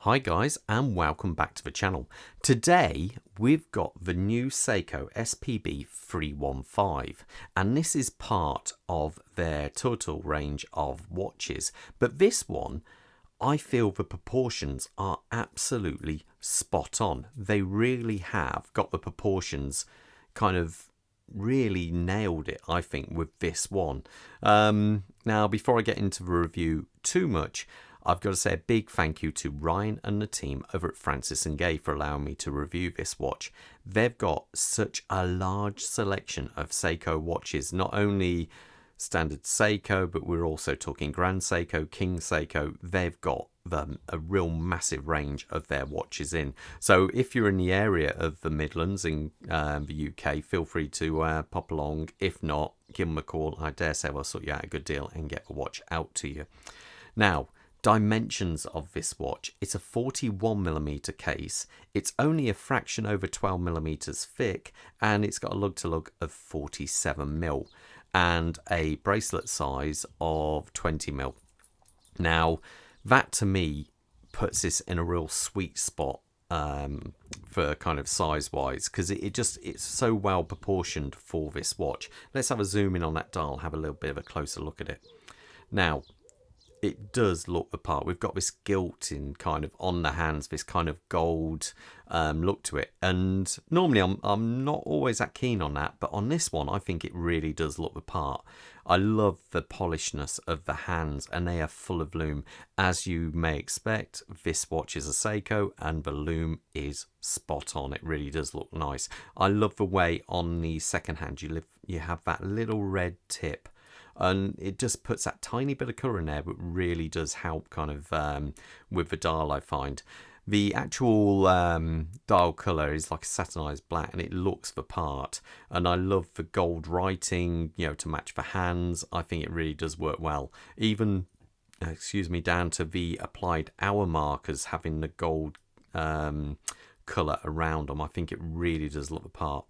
Hi guys, and welcome back to the channel. Today we've got the new SEIKO SPB 315, and this is part of their total range of watches. But this one, I feel the proportions are absolutely spot on. They really have got the proportions kind of really nailed it, I think, with this one. Now, before I get into the review too much, I've got to say a big thank you to Ryan and the team over at Francis Gaye for allowing me to review this watch. They've got such a large selection of SEIKO watches, not only standard SEIKO, but we're also talking Grand SEIKO, King SEIKO. They've got a real massive range of their watches in. So if you're in the area of the Midlands in the UK, feel free to pop along. If not, give them a call. I dare say we'll sort you out a good deal and get the watch out to you. Now, dimensions of this watch: it's a 41mm case, it's only a fraction over 12mm thick, and it's got a lug-to-lug of 47mm and a bracelet size of 20mm. Now that to me puts this in a real sweet spot for kind of size wise, because it's so well proportioned for this watch. Let's have a zoom in on that dial, have a little bit of a closer look at it. Now it does look the part. We've got this gilt in kind of on the hands, this kind of gold look to it. And normally I'm not always that keen on that, but on this one, I think it really does look the part. I love the polishedness of the hands, and they are full of lume. As you may expect, this watch is a SEIKO, and the lume is spot on. It really does look nice. I love the way on the second hand you have that little red tip, and it just puts that tiny bit of colour in there, but really does help kind of with the dial, I find. The actual dial colour is like a satinised black, and it looks the part. And I love the gold writing, you know, to match the hands. I think it really does work well. Even, down to the applied hour markers having the gold colour around them. I think it really does look the part.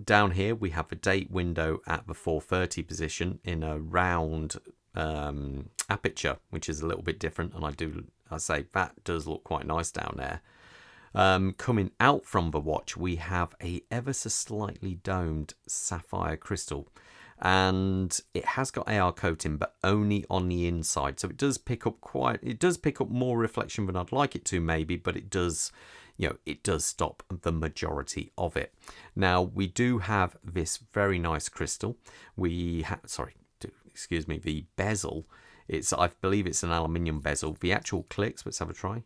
Down here we have the date window at the 4:30 position in a round aperture, which is a little bit different, and I say that does look quite nice down there. Coming out from the watch, we have a ever so slightly domed sapphire crystal, and it has got AR coating, but only on the inside, so it does pick up more reflection than I'd like it to, maybe, but it does, you know, it does stop the majority of it. Now we do have this very nice crystal. We have, the bezel. I believe it's an aluminium bezel. The actual clicks, let's have a try.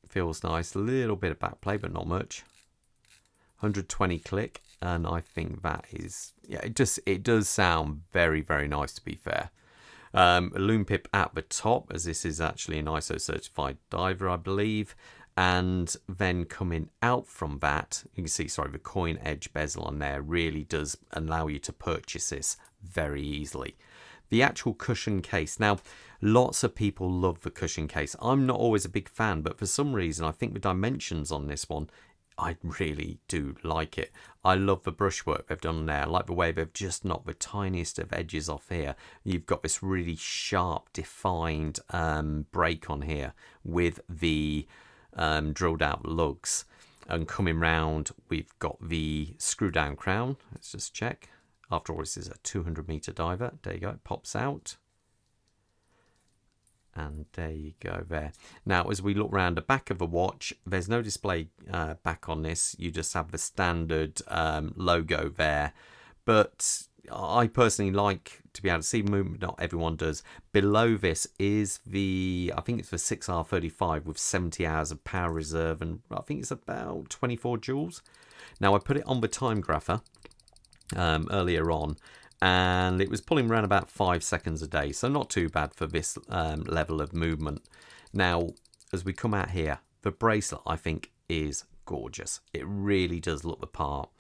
Feels nice. A little bit of back play, but not much. 120 click, and I think that is, yeah, it does sound very, very nice, to be fair. A lume pip at the top, as this is actually an ISO certified diver, I believe. And then coming out from that, you can see, the coin edge bezel on there really does allow you to purchase this very easily. The actual cushion case. Now, lots of people love the cushion case. I'm not always a big fan, but for some reason, I think the dimensions on this one, I really do like it. I love the brushwork they've done there. I like the way they've just knocked the tiniest of edges off here. You've got this really sharp, defined break on here with the drilled out lugs. And coming round, we've got the screw down crown. Let's just check. After all, this is a 200-meter diver. There you go, it pops out. And there you go there. Now, as we look around the back of the watch, there's no display back on this. You just have the standard logo there. But I personally like to be able to see movement. Not everyone does. Below this is I think it's the 6R35 with 70 hours of power reserve, and I think it's about 24 joules. Now, I put it on the time grapher earlier on, and it was pulling around about 5 seconds a day, so not too bad for this level of movement. Now, as we come out here, the bracelet, I think, is gorgeous. It really does look the part.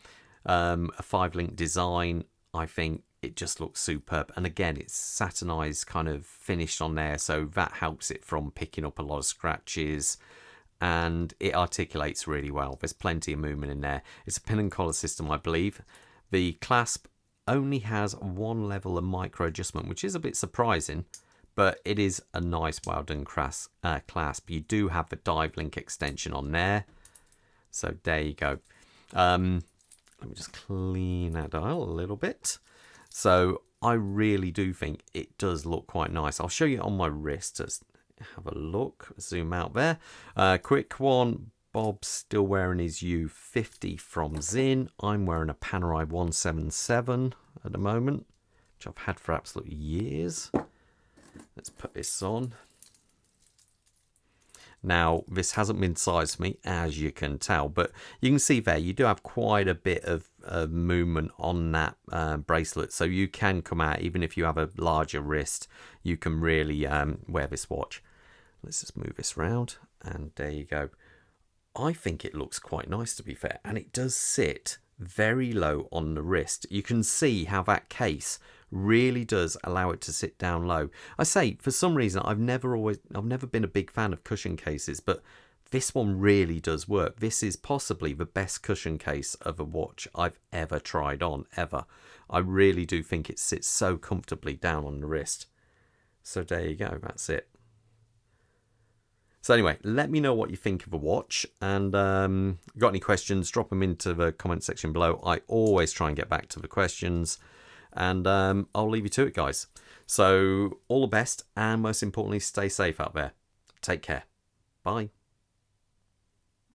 A 5-link design, I think it just looks superb. And again, it's satinized kind of finished on there, so that helps it from picking up a lot of scratches. And it articulates really well. There's plenty of movement in there. It's a pin and collar system, I believe. The clasp only has one level of micro adjustment, which is a bit surprising, but it is a nice, well done clasp. You do have the dive link extension on there. So there you go. Let me just clean that dial a little bit. So I really do think it does look quite nice. I'll show you on my wrist. Just have a look. Zoom out there. Quick one. Bob's still wearing his U50 from Zin. I'm wearing a Panerai 177 at the moment, which I've had for absolute years. Let's put this on. Now, this hasn't been sized for me, as you can tell, but you can see there you do have quite a bit of movement on that bracelet, so you can come out, even if you have a larger wrist, you can really wear this watch. Let's just move this round, and there you go. I think it looks quite nice, to be fair, and it does sit very low on the wrist. You can see how that case really does allow it to sit down low. I say, for some reason, I've never been a big fan of cushion cases, but this one really does work. This is possibly the best cushion case of a watch I've ever tried on, ever. I really do think it sits so comfortably down on the wrist. So there you go, that's it. So anyway, let me know what you think of a watch, and got any questions, drop them into the comment section below. I always try and get back to the questions, and I'll leave you to it, guys. So all the best, and most importantly, stay safe out there. Take care. Bye.